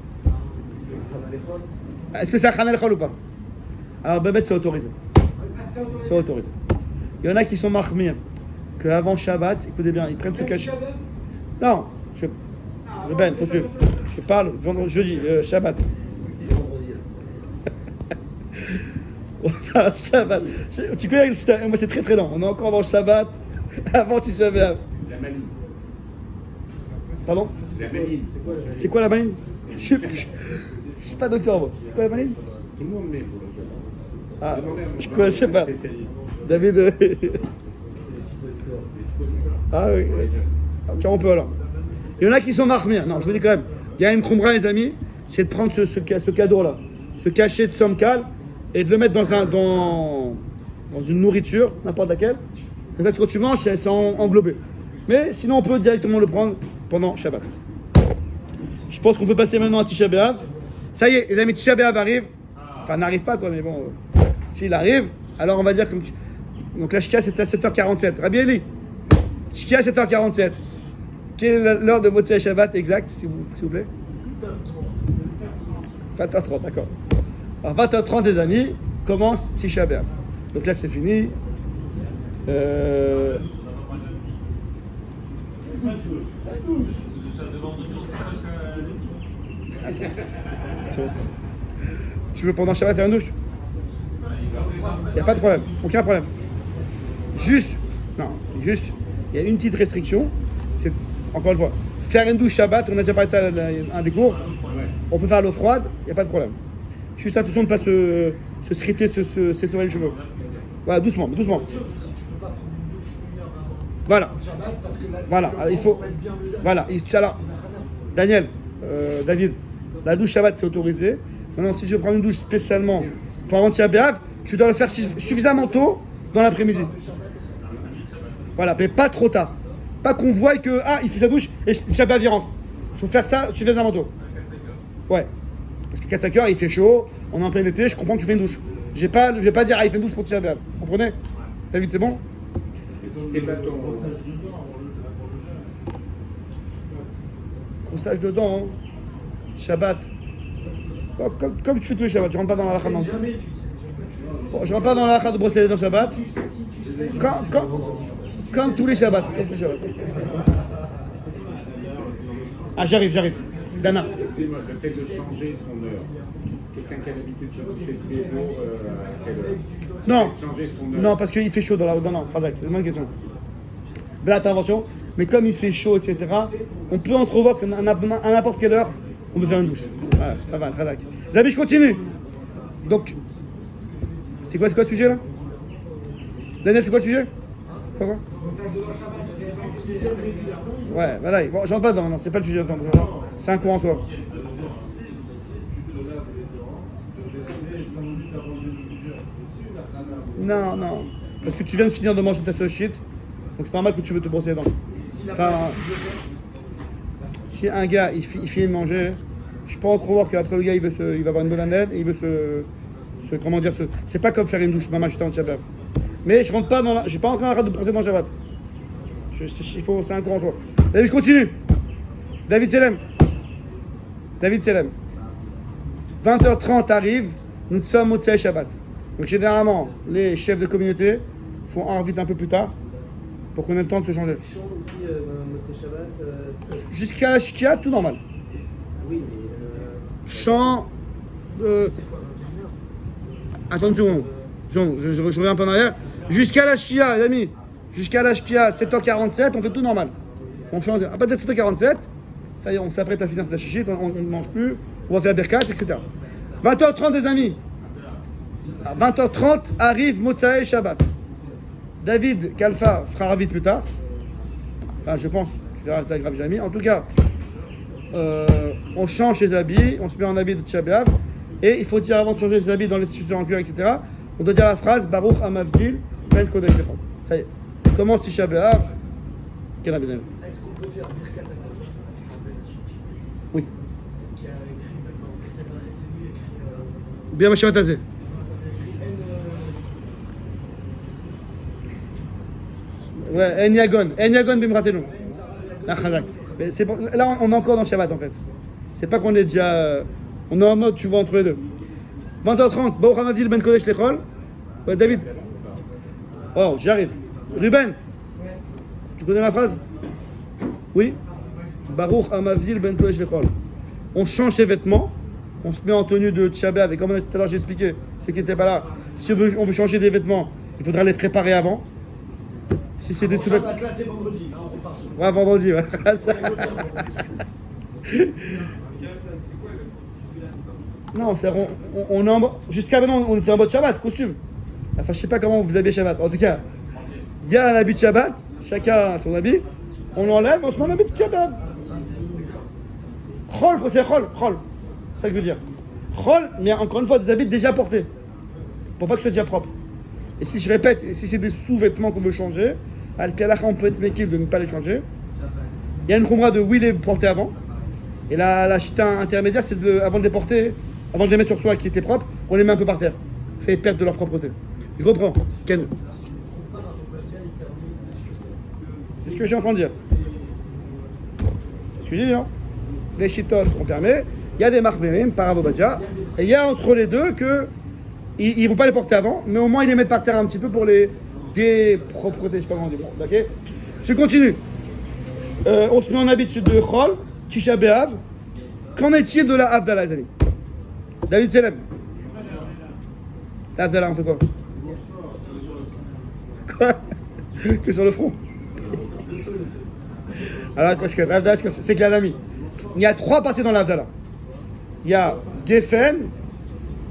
Est-ce que c'est un Chanel Chol ou pas? Alors, Bébé, c'est autorisé. C'est autorisé. Il y en a qui sont marmir qu'avant Shabbat, écoutez bien, ils prennent ce cachet. Non, Ben, faut suivre. Je parle jeudi, Shabbat. On parle Shabbat. Tu connais moi c'est très très long. On est encore dans Shabbat avant Tisha B'Av. La maligne. Pardon? La maligne. C'est quoi la maligne? Je suis pas docteur moi. C'est quoi la maligne? Tout le monde met pour le Shabbat. Ah, je connaissais pas. David. Ah oui. Ok, on peut alors. Il y en a qui sont marmir. Non, je vous dis quand même. Il y a une khumra, les amis, c'est de prendre ce cadeau-là, ce cachet de Tzom Kal, et de le mettre dans une nourriture, n'importe laquelle. Comme ça, quand tu manges, c'est englobé. Mais sinon, on peut directement le prendre pendant Shabbat. Je pense qu'on peut passer maintenant à Tisha B'Av. Ça y est, les amis, Tisha B'Av arrive. Enfin, n'arrive pas, quoi, mais bon. S'il arrive, alors on va dire comme. Donc la Shkia, c'est à 7h47. Rabbi Eli, Shkia, 7h47. Quelle est l'heure de votre Shabbat exact, s'il vous plaît? 20h30, d'accord. Alors 20h30, les amis, commence Tisha B'Av. Donc là, c'est fini. Tu veux pendant Shabbat faire une douche? Il n'y a pas de problème, aucun problème. Juste, il y a une petite restriction. C'est, encore une fois, faire une douche Shabbat, on a déjà parlé de ça dans un des cours. On peut faire l'eau froide, il n'y a pas de problème. Juste attention de ne pas se sriter, s'essorer les cheveux. Voilà, doucement, doucement. Autre chose aussi, tu ne peux pas prendre une douche 1 heure avant. Voilà. Shabbat, parce que là, Voilà, il faut. bien le jeûne. Voilà, alors, Daniel, David, la douche Shabbat c'est autorisé. Maintenant, si je veux prendre une douche spécialement pour avant Tisha B'Av, tu dois le faire suffisamment tôt dans l'après-midi. Voilà, mais pas trop tard. Pas qu'on voie que, il fait sa douche et Tisha B'Av il rentre. Il faut faire ça suffisamment tôt. Ouais. Parce que 4-5 heures, il fait chaud, on est en plein été, je comprends que tu fais une douche. Je vais pas dire, il fait une douche pour Tisha B'Av. Vous comprenez? David, c'est bon? C'est pas ton. Brossage de dents, hein. Shabbat. Comme tu fais tous les Shabbats, tu rentres pas dans la halakha. Jamais tu sais. Bon, je rentre pas dans la halakha de brosser les dents Shabbat. Si tu sais. Comme tous les Shabbats. Comme tous les Shabbats. Ah, j'arrive. Dana. Excusez-moi, le fait de changer son heure. Quelqu'un qui a l'habitude de se coucher tous les jours, à quelle heure? Non. Changer son heure. Non, parce qu'il fait chaud dans la. Non, pas d'accord, c'est une bonne question. Belle intervention. Mais comme il fait chaud, etc., on peut entrevoir qu'à n'importe quelle heure, on peut faire une douche. Voilà, ça va, très d'accord. Les amis, je continue. Donc, c'est quoi le sujet là? Daniel, c'est quoi le sujet? Quoi? Ouais, voilà, bon, j'en pas dedans, non, c'est pas le sujet. C'est un cours en soi. Non, parce que tu viens de finir de manger ta sauce shit, donc c'est normal que tu veux te brosser les dents. Enfin, si un gars il finit de manger, je peux entrevoir qu'après le gars il va avoir une bonne année et il veut comment dire, c'est pas comme faire une douche, maman, juste en Shabbat. Mais je rentre pas dans je suis pas en train de brosser dans Shabbat. C'est un cours en soi. David, je continue. David Selem. 20h30 arrive, nous sommes au Tsai Shabbat. Donc généralement, les chefs de communauté font un vite un peu plus tard pour qu'on ait le temps de se changer. Chant aussi dans Motzei Shabbat. Jusqu'à la Shkia, tout normal. Oui, mais. Chant. Attends une seconde. Je reviens un peu en arrière. Jusqu'à la Shkia, les amis. Jusqu'à la Shkia, 7h47, on fait tout normal. On change. À partir de 7h47, ça y est, on s'apprête à finir la chichite, on ne mange plus, on va faire Birkat, etc. 20h30, les amis. À 20h30 arrive Motzei Shabbat. David Kalfa fera vite plus tard. Enfin, je pense. Tu verras, c'est grave, jamais. En tout cas, on change ses habits, on se met en habit de Tisha B'Av. Et il faut dire avant de changer ses habits dans les institutions en cuir, etc. On doit dire la phrase Baruch Hamavdil Ben Kodesh Lechol. Ça y est. Commence Tisha B'Av. Quel est Est-ce qu'on peut faire Birkat Hamazon? Oui. Qui a écrit même dans Chetzé Balchet, c'est lui écrit. Bien, Mashiach Tazé. Ouais, Enyagon Bimratenu. Mais c'est bon, là, on est encore dans Shabbat en fait. C'est pas qu'on est déjà. On est en mode, tu vois, entre les deux. 20h30, Baruch Hamadil Ben Kodesh Lechol. Ouais, David. Oh, j'y arrive. Ruben. Tu connais la phrase? Oui. Baruch Hamavzil Ben Kodesh Lechol. On change ses vêtements, on se met en tenue de Tisha B'Av. Et comme tout à l'heure j'ai expliqué, ceux qui n'étaient pas là, si on veut changer des vêtements, il faudra les préparer avant. Si c'est des sous-vêtements. Là, c'est vendredi. Là, on repart sur. Ouais, vendredi, ouais. Non, on est en jusqu'à maintenant, on était en mode Shabbat, costume. Enfin, je sais pas comment vous habillez Shabbat. En tout cas, il y a un habit de Shabbat, chacun a son habit. On l'enlève, on se met un habit de Shabbat. Chol, c'est chol. C'est ça que je veux dire. Chol, mais encore une fois, des habits déjà portés. Pour pas que ce soit déjà propre. Et si je répète, si c'est des sous-vêtements qu'on veut changer, Al-Pialacha, on peut être méquille de ne pas les changer. Il y a une khumra de oui les porter avant. Et la chita intermédiaire, c'est avant de les porter, avant de les mettre sur soi qui étaient propres, on les met un peu par terre. Ça les perd de leur propreté. Je comprends. Ken. C'est ce que j'ai en train de dire. C'est ce que je dis, hein. Les chitot, on permet. Il y a des marberim, par Abobadia. Et il y a entre les deux que ils ne vont pas les porter avant, mais au moins ils les mettent par terre un petit peu pour les dépropreter. Je sais pas comment dire. Bon, ok. Je continue. On se met en habitude de Chol, Tisha B'Av. Qu'en est-il de la Havdalah, les amis? David Selem. La Havdalah, on fait quoi? Quoi? Que sur le front. Alors, c'est que la Dami. Il y a 3 parties dans la Havdalah. Il y a Geffen,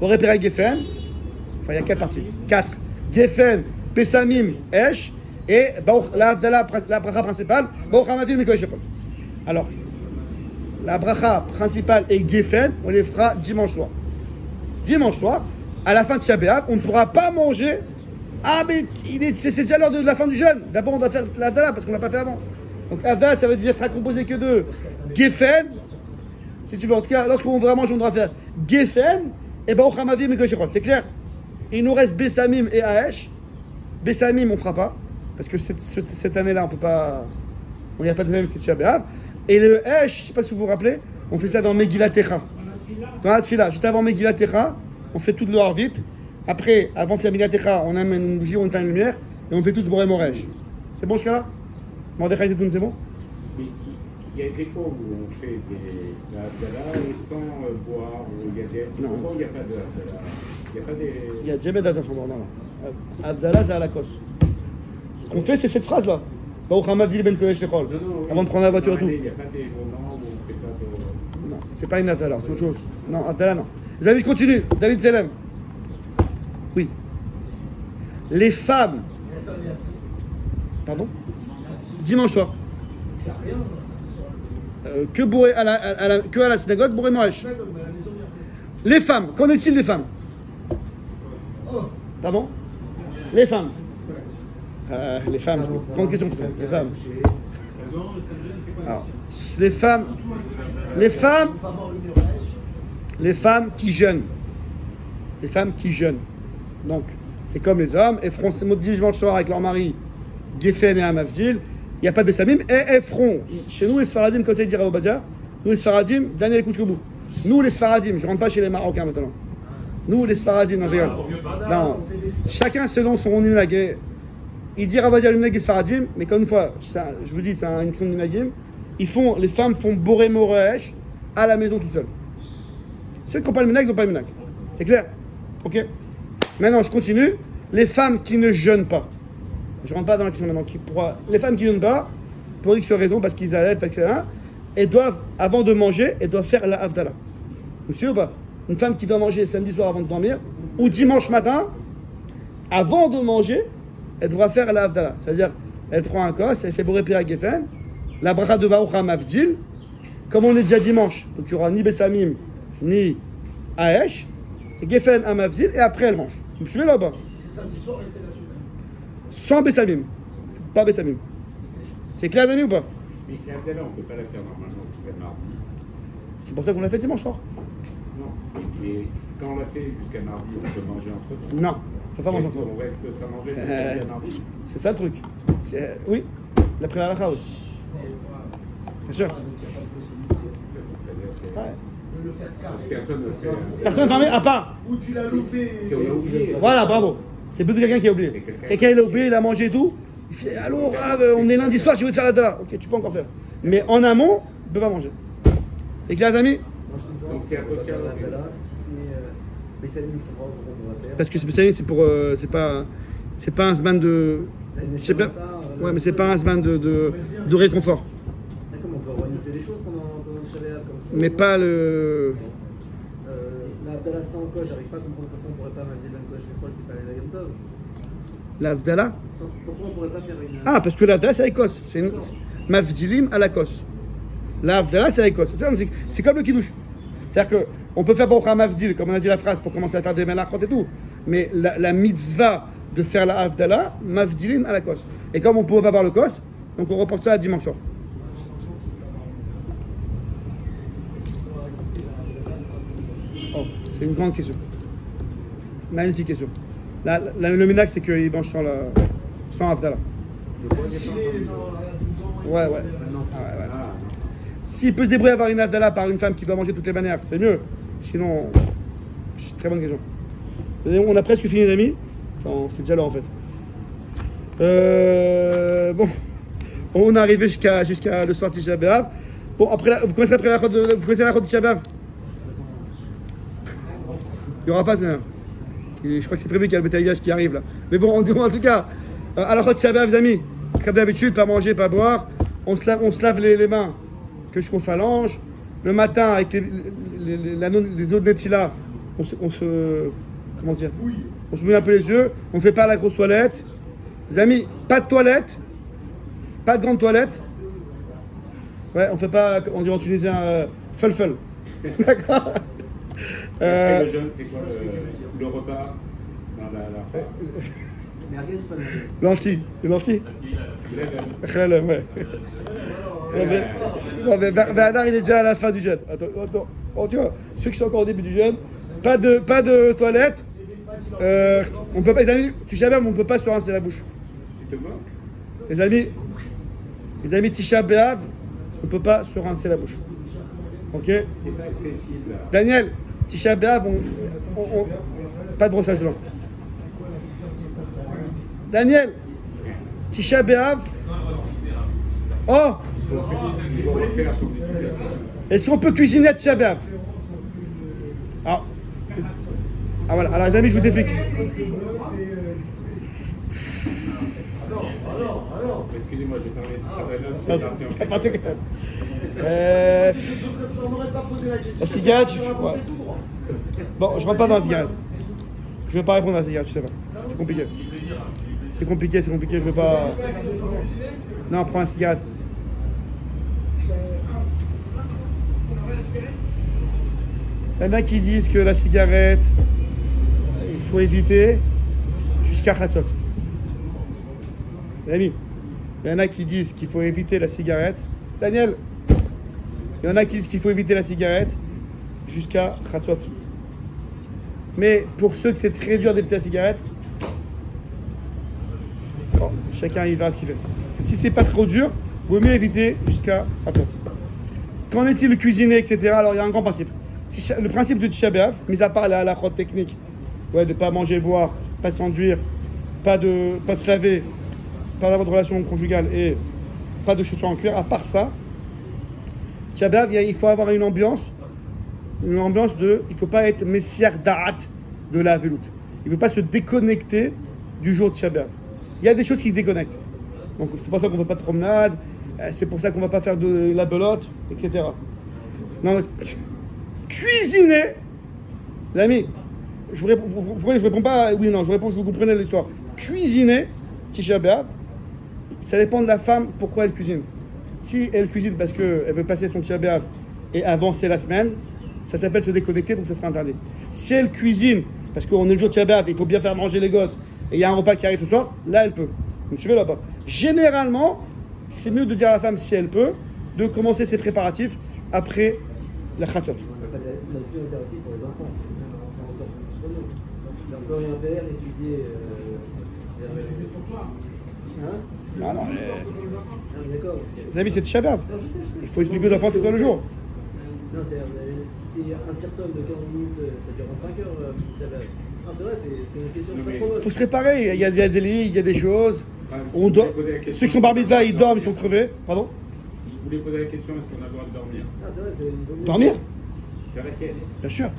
on répère Geffen. Enfin, il y a 4 parties. 4. Geffen, Pesamim, Esh. Et la bracha principale, Baruch Hamavil Mikodesh Lechol. Alors, la bracha principale et Geffen, on les fera dimanche soir. Dimanche soir, à la fin de Tisha B'Av, on ne pourra pas manger. Ah, mais c'est déjà l'heure de la fin du jeûne. D'abord, on doit faire l'Havdalah parce qu'on ne l'a pas fait avant. Donc, Havdalah, ça veut dire sera composé que de Geffen. Si tu veux, en tout cas, lorsqu'on va manger, on devra faire Geffen et Baruch Hamavil Mikodesh Lechol. C'est clair? Il nous reste Bessamim et Aesh. Bessamim, on ne fera pas. Parce que cette année-là, on ne peut pas. Il n'y a pas de même, c'est Tisha B'Av. Et le Esh, je ne sais pas si vous vous rappelez, on fait ça dans Megillat Techa. Dans la Tfila, juste avant Megillat Techa, on fait tout de l'or vite. Après, avant de faire Megillat Techa, on amène une bougie, on éteint une lumière, et on fait tout ce Boré Morej. C'est bon jusqu'à là? Mordechai Zetoun, c'est bon? Il y a des fois où on fait la Havdalah et sans boire, où il y a des. Non. Pourquoi il n'y a pas de Havdalah? Il n'y a pas des. Il y a jamais d'Havdalah. Non. Havdalah, c'est à la cosse. Ce qu'on fait, c'est cette phrase-là. Baruch Hamavzil Ben Kodesh Lechol. Avant de prendre la voiture et tout. Il n'y a pas des moments où on ne fait pas de. Non, c'est pas une Havdalah, c'est autre chose. Non, Havdalah, non. Les amis, je continue. David Selem. Oui. Les femmes. Pardon? Dimanche soir. Il n'y a rien dans ça. Que bourré à la synagogue, bourré Moresh. Les femmes, qu'en est-il des femmes? Pardon? Les femmes. Les femmes, grande question. Les femmes. Alors, les femmes qui jeûnent. Les femmes qui jeûnent. Donc, c'est comme les hommes, elles feront ces mots de dimanche soir avec leur mari, Geffen et Hamavzil. Il n'y a pas de Bessamim, et elles feront. Chez nous, les Sfaradim, comme ça dit Raobadia, nous les Sfaradim, Daniel Kouchkobou. Nous les Sfaradim, je ne rentre pas chez les Marocains maintenant. Nous les Sfaradim, non, je rigole. Non, chacun selon son minhag. Il dit Raobadia le minhag et Sfaradim, mais comme une fois, je vous dis, c'est une question de minhagim. Les femmes font Boré Moresh à la maison toutes seules. Ceux qui n'ont pas le minhag, ils n'ont pas le minhag. C'est clair? Ok. Maintenant, je continue. Les femmes qui ne jeûnent pas. Je ne rentre pas dans la question maintenant. Les femmes qui ne jeûnent pas, pour X raison, parce qu'ils allaitent, etc., elles doivent, avant de manger, elles doivent faire la Havdalah. Vous suivez ou pas? Une femme qui doit manger samedi soir avant de dormir, ou dimanche matin, avant de manger, elle devra faire la Havdalah. C'est-à-dire, elle prend un kos, elle fait Boré Pira Geffen, la bracha de Baruch Hamavdil, comme on est déjà dimanche, donc il n'y aura ni Bessamim, ni Aesh, Geffen Hamavdil, et après elle mange. Vous me suivez là-bas? Si c'est samedi soir, elle fait la Havdalah. Sans Bessamim. Pas Bessamim. C'est clair, Dani, ou pas? Mais la Havdalah, on ne peut pas la faire normalement jusqu'à mardi. C'est pour ça qu'on l'a fait dimanche soir. Non. Et quand on l'a fait jusqu'à mardi, on peut manger entre temps. Non, faut pas manger entre On reste sans manger de samedi à mardi. C'est ça le truc. Oui, d'après la halakha, oui. Bien sûr. Donc il n'y a pas de possibilité Ouais. de le faire carré. Personne ne fait. Personne fermée à part. Ou tu l'as loupé. Si on a oublié. Voilà, bravo. C'est plutôt quelqu'un qui a oublié. C'est quelqu'un. Quelqu'un il a oublié, il a mangé et tout. Il fait allô, Rav, on est lundi soir, je vais te faire la dala. Ok, tu peux encore faire. Mais en amont, tu peux pas manger. Et clair, les amis? Moi, je comprends. Donc, c'est associé à la la Dala, si ce n'est. Mais ça, je comprends pourquoi on va faire. Parce que c'est pour. C'est pas un sban de. Je sais pas. Ouais, mais c'est pas un sban de réconfort. D'accord, mais on peut renifler des choses pendant le Shabbat comme ça. Mais pas le. La Abdallah sans coche, j'arrive pas à comprendre pourquoi on pourrait pas manger d'un coche des fois, c'est pas la Yom Tov. L'Avdala? Pourquoi on pourrait pas faire une. Ah, parce que l'Avdala, c'est l'Écosse. C'est une Mavdilim à l'Écosse. L'Avdala, c'est l'Écosse. C'est comme le Kiddush. C'est-à-dire qu'on peut faire Baruch HaMavdil, comme on a dit la phrase, pour commencer à faire des melachot et tout. Mais la mitzvah de faire la Avdala, Mavdilim à l'Écosse. Et comme on ne pouvait pas avoir le Kos, donc on reporte ça à dimanche soir. Oh, c'est une grande question. Magnifique question. Le minac, c'est qu'il mange sans Avdala. S'il est dans 12 ans. Ouais, ouais. S'il peut se débrouiller à avoir une Avdala par une femme qui doit manger de toutes les manières, c'est mieux. Sinon, c'est une très bonne question. On a presque fini, les amis. Enfin, c'est déjà l'heure en fait. Bon, on est arrivé jusqu'à le soir de Tisha B'Av. Bon, après, vous connaissez la chod de Tisha B'Av? Il n'y aura pas de. Je crois que c'est prévu qu'il y a le bétaillage qui arrive là. Mais bon, en tout cas, à la chod de Tisha B'Av, les amis, comme d'habitude, pas manger, pas boire. On se lave les mains que je phalange. Le matin, avec les eaux de Netila, on se. Comment dire? On se mouille un peu les yeux. On ne fait pas la grosse toilette. Les amis, pas de toilette. Pas de grande toilette. Ouais, on fait pas, on dit en tunisien, ful. D'accord. Après le jeûne, c'est quoi le repas dans la Merguez ou pas merguez? Lentilles. Des lentilles? Khalem, ouais. Bernard, il est déjà à la fin du jeûne. Attends. Oh, tu vois, ceux qui sont encore au début du jeûne, pas de toilette. On peut pas, les amis, Tisha B'Av, on peut pas se rincer la bouche. Tu te moques? Les amis, Tisha B'Av, on peut pas se rincer la bouche. Ok? C'est pas accessible. Daniel, Tisha B'Av, pas de brossage de dents. Daniel, Tisha B'Av. Oh! Il faut rentrer la communication. Est-ce qu'on peut cuisiner à Tisha B'Av? Ah voilà, alors les amis, je vous explique. Excusez-moi, j'ai parlé de travail. C'est parti quand même. On n'aurait pas posé la question. La cigarette, On aurait ouais. avancé tout droit. Bon, je rentre pas dans la cigarette. Je veux pas répondre à la cigarette, je sais pas. C'est compliqué. Je veux pas. Non, prends la cigarette. Il y en a qui disent que la cigarette, il faut éviter jusqu'à Khatsot. Les amis, il y en a qui disent qu'il faut éviter la cigarette. Daniel, il y en a qui disent qu'il faut éviter la cigarette jusqu'à Khatsot. Mais pour ceux que c'est très dur d'éviter la cigarette, bon, chacun il verra ce qu'il fait. Si c'est pas trop dur, vaut mieux éviter jusqu'à Khatsot. Qu'en est-il de cuisiner, etc. Alors il y a un grand principe. Le principe de Tisha B'Av, mis à part la chod technique, ouais, de ne pas manger, boire, pas s'enduire, pas se laver, pas d'avoir de relation conjugale et pas de chaussures en cuir, à part ça, Tisha B'Av, il faut avoir une ambiance de, il ne faut pas être messiar da'at de la veloute. Il ne faut pas se déconnecter du jour de Tisha B'Av. Il y a des choses qui se déconnectent. Donc c'est pour ça qu'on ne fait pas de promenade, c'est pour ça qu'on ne va pas faire de la belote, etc. Non, cuisiner, les amis, je réponds pas oui non, je réponds que vous comprenez l'histoire. Cuisiner, Tisha B'Av, ça dépend de la femme pourquoi elle cuisine. Si elle cuisine parce qu'elle veut passer son Tisha B'Av et avancer la semaine, ça s'appelle se déconnecter, donc ça sera interdit. Si elle cuisine parce qu'on est le jour de Tisha B'Av, il faut bien faire manger les gosses et il y a un repas qui arrive ce soir, là elle peut. Vous me suivez là-bas? Généralement, c'est mieux de dire à la femme, si elle peut, de commencer ses préparatifs après la Khatsot. La plus alternative pour les enfants, même un enfant encore plus que nous. On peut rien faire, étudier. C'est des trottoirs. Hein? Non, non, D'accord. les amis, c'est Tisha B'Av. Non, je sais. Il faut expliquer aux enfants c'est quoi le jour. Non, si c'est un septum de 15 minutes, ça dure 25 heures. Non, c'est vrai, c'est une question très Il faut se préparer. Il y a des lits, il y a des choses. On doit... Ceux qui sont bar mitzvah, ils dorment, ils sont crevés. Pardon? Il voulait poser la question, est-ce qu'on a le droit de dormir? Ah, c'est vrai, c'est une bonne. Dormir? Faire la sieste. Bien sûr.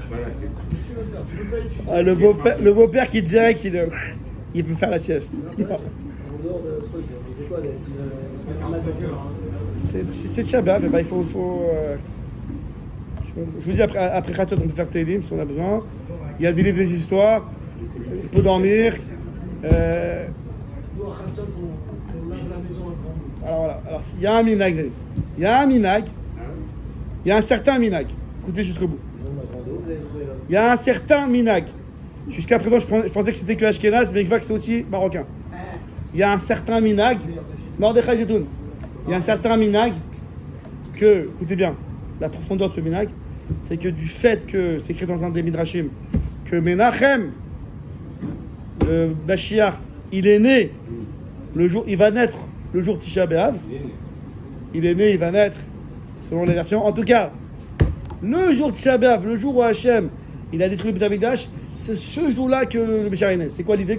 Voilà. Qu'est-ce que tu veux faire? Tu veux pas étudier? Ah, le beau-père qui dirait qu'il peut faire la sieste. Non, c'est vrai, en dehors de truc, c'est quoi C'est Tisha B'Av, il faut je vous dis, après Khatot, on peut faire Télim si on a besoin. Il y a des livres, des histoires. On peut dormir. Nous, à Khatzot, on lave la maison à grand bout. Alors voilà. Alors, il y a un minag. Il y a un minag. Il y a un certain minag. Écoutez jusqu'au bout. Il y a un certain minag. Jusqu'à présent, je pensais que c'était que Ashkenaz, mais je vois que c'est aussi marocain. Il y a un certain minag. Mordechai Zetoun. Il y a un certain minag que, écoutez bien, la profondeur de ce minag, c'est que du fait que, c'est écrit dans un des Midrashim, que Menachem, le Mashiach, il est né, il va naître le jour Tisha B'Av. Il est né, il va naître, selon les versions. En tout cas, le jour Tisha B'Av, le jour où Hachem, il a détruit le Beth Amikdash, c'est ce jour-là que le Mashiach est né. C'est quoi l'idée?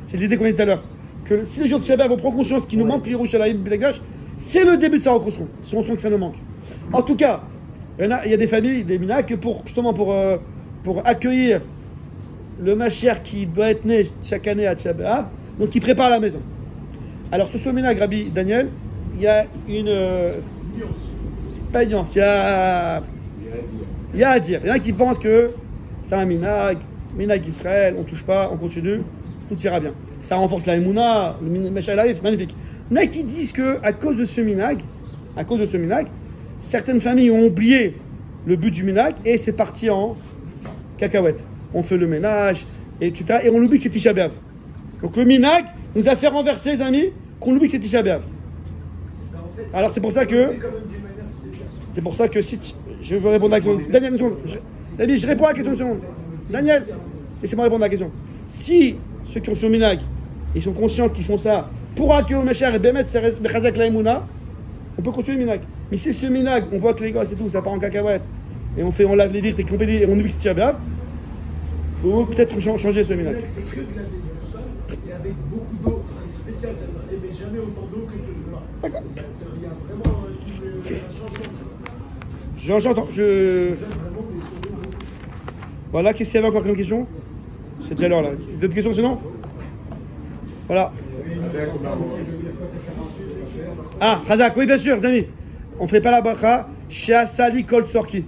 C'est l'idée qu'on a dit tout à l'heure. Que si le jour Tisha B'Av, on prend conscience qu'il nous manque le Yerushalayim, le Beth Amikdash, c'est le début de sa reconstruction, si on sent que ça nous manque. En tout cas, il y a des familles, des minas, que pour accueillir le Mashiach qui doit être né chaque année à Tisha B'Av, donc ils préparent la maison. Alors sur ce minag, Rabbi Daniel, il y a une... pas une nuance, il y a à dire. Il y en a qui pensent que c'est un minag Israël, on touche pas, on continue, tout ira bien. Ça renforce la Emouna, le Mashiach arrive, magnifique. Il y en a qui disent que à cause de ce minag, certaines familles ont oublié le but du minag et c'est parti en cacahuète. On fait le ménage, etc. Et on oublie que c'est Tisha B'Av. Donc le minag nous a fait renverser, les amis, qu'on oublie que c'est Tisha B'Av. Alors c'est pour ça que... C'est pour ça que si... Je veux répondre à la question. Daniel, je réponds à la question. Daniel, laissez-moi répondre à la question. Si ceux qui ont sur minag, ils sont conscients qu'ils font ça pour accueillir le Mashiach et Bémet, c'est Bechazak la Emouna, on peut continuer le minag. Mais si ce minag, on voit que les gosses et tout, ça part en cacahuète, et on lave les vitres et on oublie que c'est Tisha B'Av, on peut peut-être changer ce minag. C'est que de laver du sol et avec beaucoup d'eau. C'est spécial, ça ne émet jamais autant d'eau que ce jour-là. D'accord. Il y a vraiment un changement. J'entends. Je jette vraiment des seaux d'eau. Voilà, qu'est-ce qu'il y avait encore comme question? C'est déjà l'heure là. D'autres questions sinon? Voilà. Ah, Khazak, oui bien sûr, les amis. On ne ferait pas la bracha chez Asali Kol Sorki.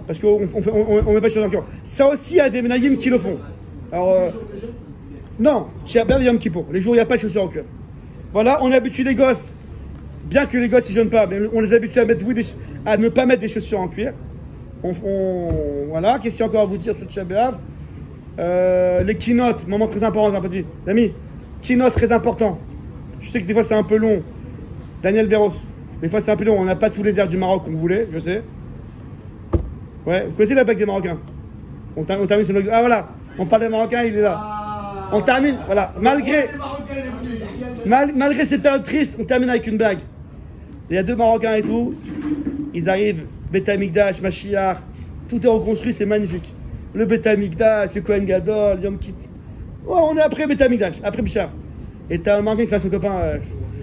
Parce qu'on ne met pas sur le cœur. Ça aussi, il y a des ménagim qui le font. Alors, non, tu as bien Yom Kippour. Les jours où il n'y a pas de chaussures en cuir. Voilà, on habitue les gosses. Bien que les gosses ne jeûnent pas, mais on les habitue à ne pas mettre des chaussures en cuir. Voilà, qu'est-ce qu'il y a encore à vous dire sur Tisha B'Av? Les keynotes, moment très important, un petit. Amis, keynote très important. Je sais que des fois c'est un peu long. Daniel Béros, des fois c'est un peu long. On n'a pas tous les airs du Maroc comme vous voulez, je sais. Ouais, vous connaissez la bague des Marocains? On termine sur le... Ah voilà, on parle des Marocains, il est là. On termine, voilà. Malgré ces périodes tristes, on termine avec une blague. Il y a 2 Marocains et tout. Ils arrivent, Beth Amikdash, Mashiach, tout est reconstruit, c'est magnifique. Le Beth Amikdash, le Kohen Gadol, Yom Kippur. Ouais, on est après Beth Amikdash, après Bichar. Et t'as un Marocain qui fait à son copain.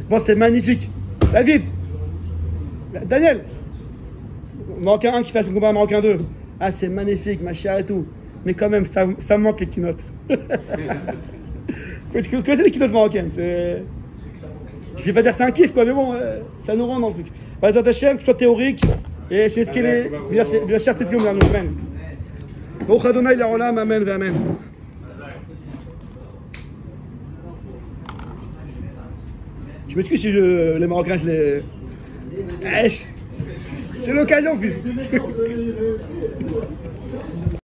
Bon, c'est magnifique. David, Daniel, Marocain 1 qui fait à son copain Marocain 2. Ah, c'est magnifique, Mashiach et tout. Mais quand même, ça manque les keynotes. Parce que c'est les keynotes marocaines. Je vais pas dire que c'est un kiff, quoi, mais bon, ça nous rend dans le truc. Voilà, Tachem, que ce soit théorique, et chez ce qu'il est. Bien cher, c'est nous, amen. Baruch Adonai l'olam, amen, amen. Je m'excuse si les Marocains, je les. C'est l'occasion, fils.